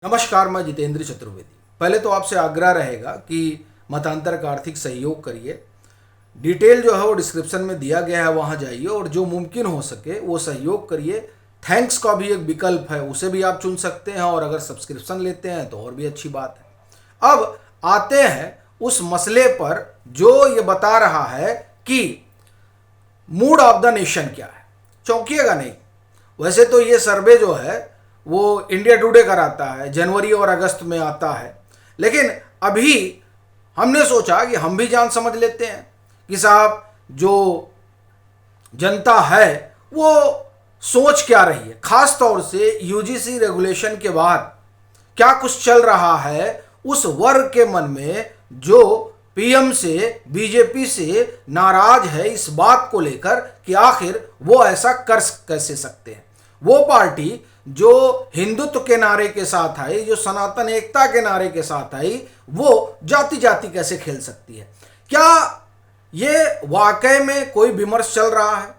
नमस्कार, मैं जितेंद्र चतुर्वेदी। पहले तो आपसे आग्रह रहेगा कि मतांतर का आर्थिक सहयोग करिए। डिटेल जो है वो डिस्क्रिप्शन में दिया गया है, वहाँ जाइए और जो मुमकिन हो सके वो सहयोग करिए। थैंक्स का भी एक विकल्प है, उसे भी आप चुन सकते हैं और अगर सब्सक्रिप्शन लेते हैं तो और भी अच्छी बात है। अब आते हैं उस मसले पर जो ये बता रहा है कि मूड ऑफ द नेशन क्या है। चौंकिएगा नहीं। वैसे तो ये सर्वे जो है वो इंडिया टुडे कराता है, जनवरी और अगस्त में आता है, लेकिन अभी हमने सोचा कि हम भी जान समझ लेते हैं कि साहब जो जनता है वो सोच क्या रही है। खास तौर से यूजीसी रेगुलेशन के बाद क्या कुछ चल रहा है उस वर्ग के मन में जो पीएम से, बीजेपी से नाराज है इस बात को लेकर कि आखिर वो ऐसा कर कैसे सकते हैं। वो पार्टी जो हिंदुत्व के नारे के साथ आई, जो सनातन एकता के नारे के साथ आई, वो जाति जाति कैसे खेल सकती है। क्या ये वाकई में कोई विमर्श चल रहा है?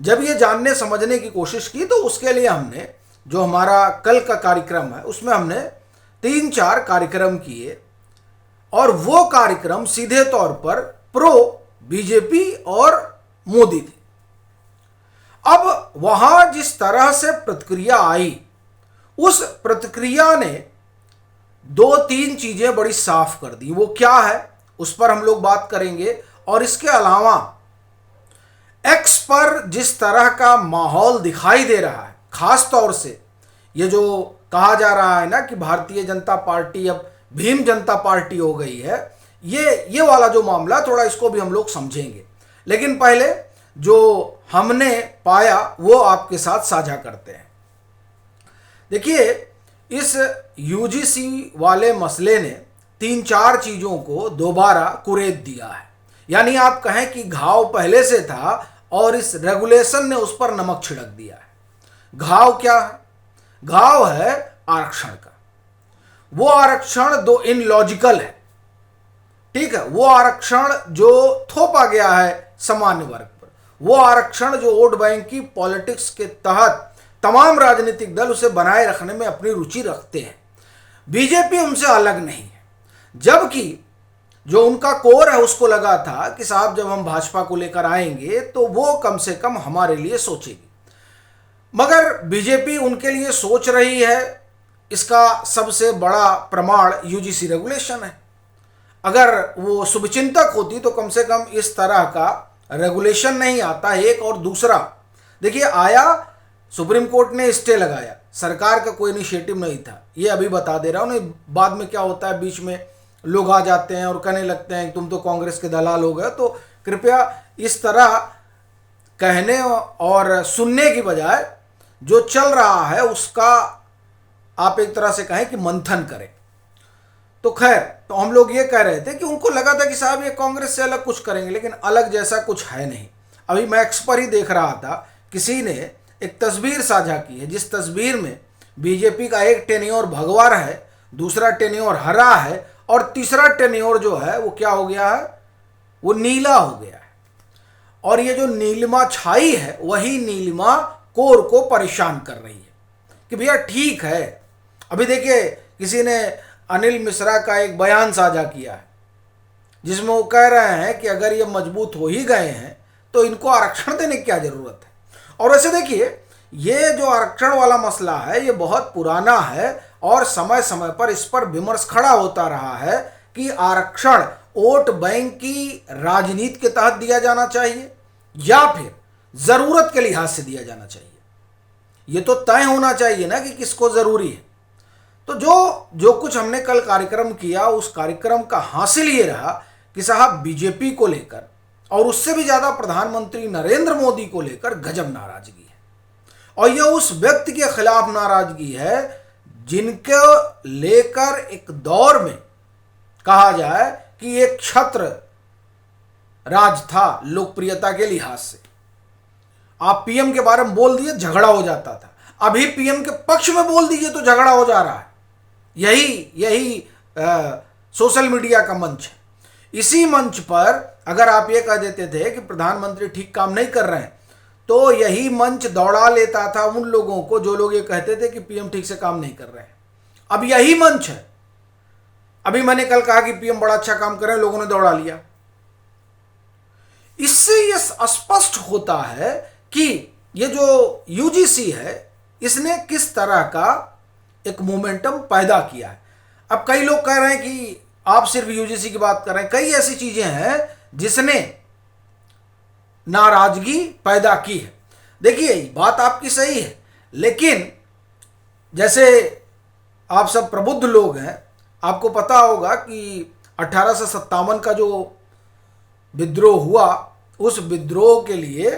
जब ये जानने समझने की कोशिश की तो उसके लिए हमने जो हमारा कल का कार्यक्रम है उसमें हमने 3-4 कार्यक्रम किए और वो कार्यक्रम सीधे तौर पर प्रो बीजेपी और मोदी थे। अब वहां जिस तरह से प्रतिक्रिया आई, उस प्रतिक्रिया ने 2-3 चीजें बड़ी साफ कर दी। वो क्या है उस पर हम लोग बात करेंगे। और इसके अलावा एक्स पर जिस तरह का माहौल दिखाई दे रहा है, खास तौर से ये जो कहा जा रहा है ना कि भारतीय जनता पार्टी अब भीम जनता पार्टी हो गई है, ये वाला जो मामला, थोड़ा इसको भी हम लोग समझेंगे। लेकिन पहले जो हमने पाया वो आपके साथ साझा करते हैं। देखिए, इस यूजीसी वाले मसले ने 3-4 चीजों को दोबारा कुरेद दिया है। यानी आप कहें कि घाव पहले से था और इस रेगुलेशन ने उस पर नमक छिड़क दिया है। घाव क्या है? घाव है आरक्षण का। वो आरक्षण दो इनलॉजिकल है, ठीक है। वो आरक्षण जो थोपा गया है सामान्य वर्ग पर, वो आरक्षण जो वोट बैंक की पॉलिटिक्स के तहत तमाम राजनीतिक दल उसे बनाए रखने में अपनी रुचि रखते हैं। बीजेपी उनसे अलग नहीं है, जबकि जो उनका कोर है उसको लगा था कि साहब जब हम भाजपा को लेकर आएंगे तो वो कम से कम हमारे लिए सोचेगी। मगर बीजेपी उनके लिए सोच रही है, इसका सबसे बड़ा प्रमाण यूजीसी रेगुलेशन है। अगर वो शुभचिंतक होती तो कम से कम इस तरह का रेगुलेशन नहीं आता। एक और दूसरा, देखिए, आया सुप्रीम कोर्ट ने स्टे लगाया, सरकार का कोई इनिशिएटिव नहीं था। ये अभी बता दे रहा हूँ, नहीं बाद में क्या होता है, बीच में लोग आ जाते हैं और कहने लगते हैं तुम तो कांग्रेस के दलाल हो गए। तो कृपया इस तरह कहने और सुनने की बजाय जो चल रहा है उसका आप एक तरह से कहें कि मंथन करें। तो खैर, तो हम लोग ये कह रहे थे कि उनको लगा था कि साहब ये कांग्रेस से अलग कुछ करेंगे, लेकिन अलग जैसा कुछ है नहीं। अभी मैं एक्स पर ही देख रहा था, किसी ने एक तस्वीर साझा की है जिस तस्वीर में बीजेपी का एक टेन्योर भगवा है, दूसरा टेन्योर हरा है और तीसरा टेन्योर जो है वो क्या हो गया है, वो नीला हो गया है। और ये जो नीलिमा छाई है वही नीलिमा कोर को परेशान कर रही है कि भैया ठीक है। अभी देखिए, किसी ने अनिल मिश्रा का एक बयान साझा किया है जिसमें वो कह रहे हैं कि अगर ये मजबूत हो ही गए हैं तो इनको आरक्षण देने की क्या जरूरत है। और वैसे देखिए, ये जो आरक्षण वाला मसला है ये बहुत पुराना है और समय समय पर इस पर विमर्श खड़ा होता रहा है कि आरक्षण वोट बैंक की राजनीति के तहत दिया जाना चाहिए या फिर जरूरत के लिहाज से दिया जाना चाहिए। ये तो तय होना चाहिए ना कि किसको जरूरी है। तो जो कुछ हमने कल कार्यक्रम किया, उस कार्यक्रम का हासिल ये रहा कि साहब बीजेपी को लेकर और उससे भी ज्यादा प्रधानमंत्री नरेंद्र मोदी को लेकर गजब नाराजगी है। और यह उस व्यक्ति के खिलाफ नाराजगी है जिनको लेकर एक दौर में कहा जाए कि एक छत्र राज था लोकप्रियता के लिहाज से। आप पीएम के बारे में बोल दिए झगड़ा हो जाता था, अभी पीएम के पक्ष में बोल दीजिए तो झगड़ा हो जा रहा है। यही सोशल मीडिया का मंच है। इसी मंच पर अगर आप ये कह देते थे कि प्रधानमंत्री ठीक काम नहीं कर रहे हैं तो यही मंच दौड़ा लेता था उन लोगों को जो लोग ये कहते थे कि पीएम ठीक से काम नहीं कर रहे हैं। अब यही मंच है। अभी मैंने कल कहा कि पीएम बड़ा अच्छा काम कर रहे हैं, लोगों ने दौड़ा लिया। इससे यह स्पष्ट होता है कि ये जो यूजीसी है इसने किस तरह का एक मोमेंटम पैदा किया है। अब कई लोग कह रहे हैं कि आप सिर्फ यूजीसी की बात कर रहे हैं, कई ऐसी चीजें हैं जिसने नाराजगी पैदा की है। देखिए बात आपकी सही है, लेकिन जैसे आप सब प्रबुद्ध लोग हैं, आपको पता होगा कि 1857 का जो विद्रोह हुआ, उस विद्रोह के लिए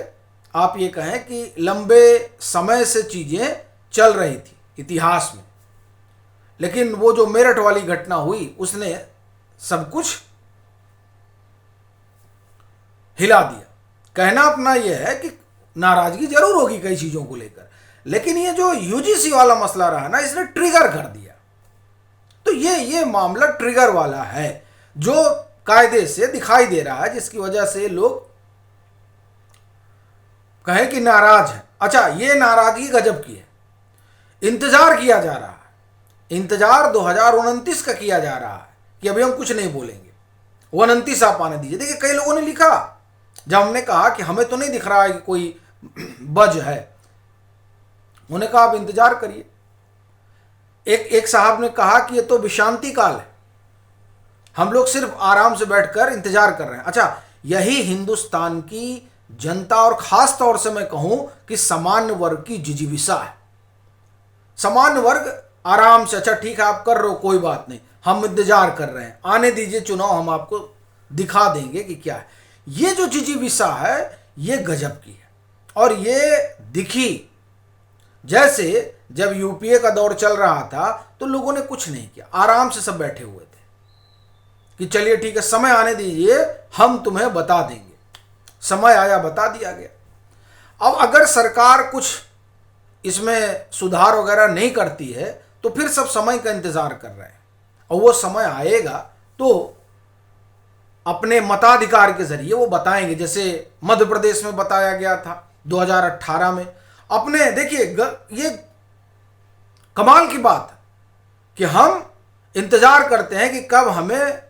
आप ये कहें कि लंबे समय से चीजें चल रही थी इतिहास में, लेकिन वो जो मेरठ वाली घटना हुई उसने सब कुछ हिला दिया। कहना अपना यह है कि नाराजगी जरूर होगी कई चीजों को लेकर, लेकिन ये जो यूजीसी वाला मसला रहा ना, इसने ट्रिगर कर दिया। तो ये मामला ट्रिगर वाला है जो कायदे से दिखाई दे रहा है, जिसकी वजह से लोग कहें कि नाराज है। अच्छा, ये नाराजगी गजब की है। इंतजार किया जा रहा है, इंतजार 2029 का किया जा रहा है कि अभी हम कुछ नहीं बोलेंगे, 29 आप आने दीजिए। देखिए कई लोगों ने लिखा, जब हमने कहा कि हमें तो नहीं दिख रहा है कि कोई बज है, उन्होंने कहा आप इंतजार करिए। एक साहब ने कहा कि ये तो विश्रांति काल है, हम लोग सिर्फ आराम से बैठकर इंतजार कर रहे हैं। अच्छा, यही हिंदुस्तान की जनता और खास तौर से मैं कहूं कि सामान्य वर्ग की जिजीविसा है। सामान्य वर्ग आराम से, अच्छा ठीक है आप कर रहे हो, कोई बात नहीं, हम इंतजार कर रहे हैं, आने दीजिए चुनाव, हम आपको दिखा देंगे कि क्या है। ये जो जिजीविसा है ये गजब की है, और ये दिखी जैसे जब यूपीए का दौर चल रहा था तो लोगों ने कुछ नहीं किया, आराम से सब बैठे हुए थे कि चलिए ठीक है, समय आने दीजिए, हम तुम्हें बता देंगे। समय आया, बता दिया गया। अब अगर सरकार कुछ इसमें सुधार वगैरह नहीं करती है तो फिर सब समय का इंतजार कर रहे हैं, और वो समय आएगा तो अपने मताधिकार के जरिए वो बताएंगे। जैसे मध्य प्रदेश में बताया गया था 2018 में। अपने देखिए ये कमाल की बात है कि हम इंतजार करते हैं कि कब हमें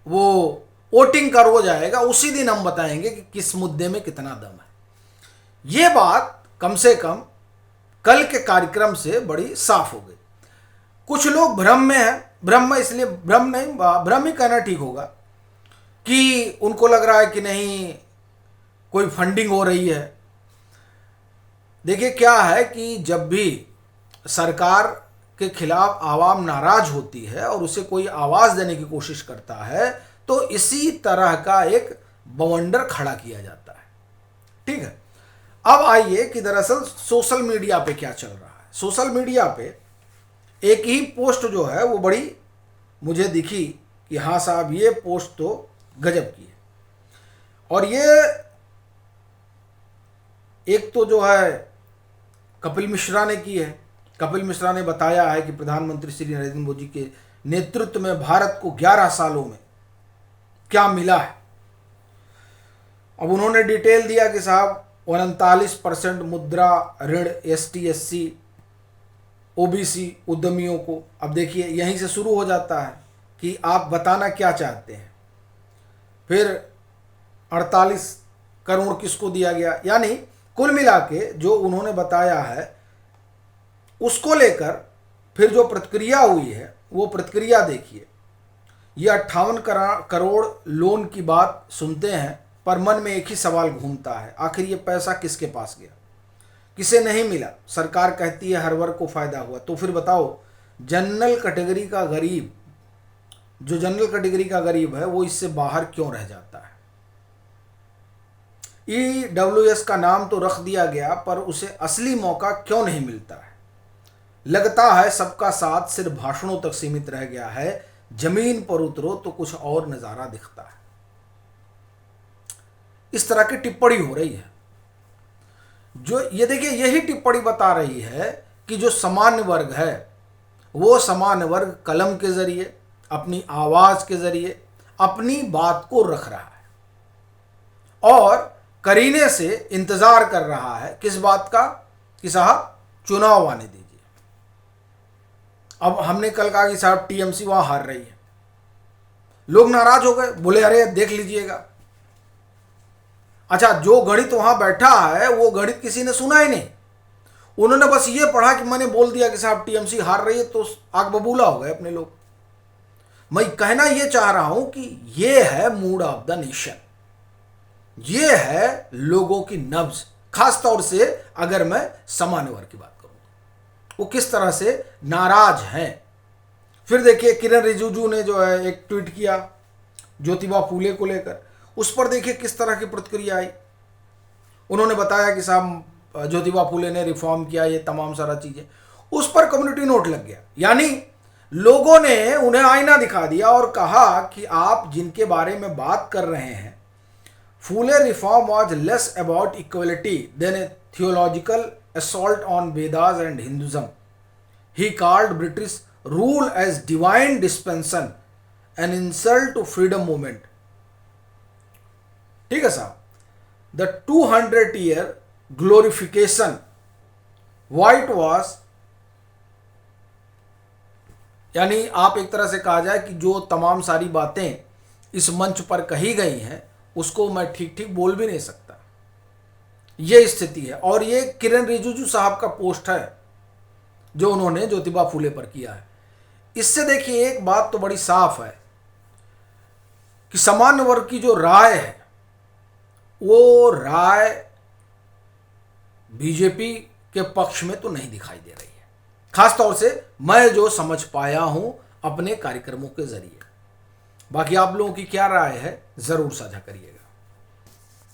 वो वोटिंग का रोज आएगा, उसी दिन हम बताएंगे कि किस मुद्दे में कितना दम है। ये बात कम से कम कल के कार्यक्रम से बड़ी साफ हो गई। कुछ लोग भ्रम में हैं, भ्रम में इसलिए भ्रम नहीं, भ्रम ही कहना ठीक होगा, कि उनको लग रहा है कि नहीं कोई फंडिंग हो रही है। देखिए क्या है कि जब भी सरकार के खिलाफ आवाम नाराज होती है और उसे कोई आवाज़ देने की कोशिश करता है तो इसी तरह का एक बवंडर खड़ा किया जाता है। ठीक है, अब आइए कि दरअसल सोशल मीडिया पे क्या चल रहा है। सोशल मीडिया पे एक ही पोस्ट जो है वो बड़ी मुझे दिखी कि हाँ साहब ये पोस्ट तो गजब की है। और ये एक तो जो है कपिल मिश्रा ने की है। कपिल मिश्रा ने बताया है कि प्रधानमंत्री श्री नरेंद्र मोदी के नेतृत्व में भारत को 11 सालों में क्या मिला है। अब उन्होंने डिटेल दिया कि साहब 39% मुद्रा ऋण ST SC OBC उद्यमियों को। अब देखिए यहीं से शुरू हो जाता है कि आप बताना क्या चाहते हैं। फिर 48 करोड़ किसको दिया गया, यानी कुल मिला के जो उन्होंने बताया है उसको लेकर फिर जो प्रतिक्रिया हुई है वो प्रतिक्रिया देखिए। ये 58 करोड़ लोन की बात सुनते हैं पर मन में एक ही सवाल घूमता है, आखिर ये पैसा किसके पास गया, किसे नहीं मिला। सरकार कहती है हर वर्ग को फायदा हुआ, तो फिर बताओ जनरल कैटेगरी का गरीब, जो जनरल कैटेगरी का गरीब है वो इससे बाहर क्यों रह जाता है। EWS का नाम तो रख दिया गया पर उसे असली मौका क्यों नहीं मिलता है। लगता है सबका साथ सिर्फ भाषणों तक सीमित रह गया है, जमीन पर उतरो तो कुछ और नजारा दिखता है। इस तरह की टिप्पणी हो रही है। जो ये देखिए यही टिप्पणी बता रही है कि जो सामान्य वर्ग है वो सामान्य वर्ग कलम के जरिए, अपनी आवाज के जरिए अपनी बात को रख रहा है और करीने से इंतजार कर रहा है किस बात का, कि साहब चुनाव आने दीजिए। अब हमने कल कहा कि साहब टीएमसी वहां हार रही है, लोग नाराज हो गए, बोले अरे देख लीजिएगा। अच्छा, जो गणित वहां बैठा है वो गणित किसी ने सुना ही नहीं, उन्होंने बस ये पढ़ा कि मैंने बोल दिया कि साहब टीएमसी हार रही है, तो आग बबूला हो गए अपने लोग। मैं कहना ये चाह रहा हूं कि ये है मूड ऑफ द नेशन, ये है लोगों की नब्ज। खास तौर से अगर मैं सामान्य वर्ग की बात करूं, वो किस तरह से नाराज हैं। फिर देखिए किरण रिजिजू ने जो है एक ट्वीट किया ज्योतिबा फूले को लेकर, उस पर देखिए किस तरह की प्रतिक्रिया आई। उन्होंने बताया कि साहब ज्योतिबा फूले ने रिफॉर्म किया, ये तमाम सारा चीजें, उस पर कम्युनिटी नोट लग गया। यानी लोगों ने उन्हें आईना दिखा दिया और कहा कि आप जिनके बारे में बात कर रहे हैं, Phule reform was less about equality than a theological assault on Vedas and Hinduism. He called British rule as divine dispensation, an insult to freedom movement. ठीक है साहब, the 200-year glorification whitewash, यानी आप एक तरह से कहा जाए कि जो तमाम सारी बातें इस मंच पर कही गई हैं उसको मैं ठीक ठीक बोल भी नहीं सकता, ये स्थिति है। और ये किरण रिजिजू साहब का पोस्ट है जो उन्होंने ज्योतिबा फूले पर किया है। इससे देखिए एक बात तो बड़ी साफ है कि सामान्य वर्ग की जो राय है वो राय बीजेपी के पक्ष में तो नहीं दिखाई दे रही है, खास तौर से मैं जो समझ पाया हूं अपने कार्यक्रमों के जरिए। बाकी आप लोगों की क्या राय है जरूर साझा करिएगा।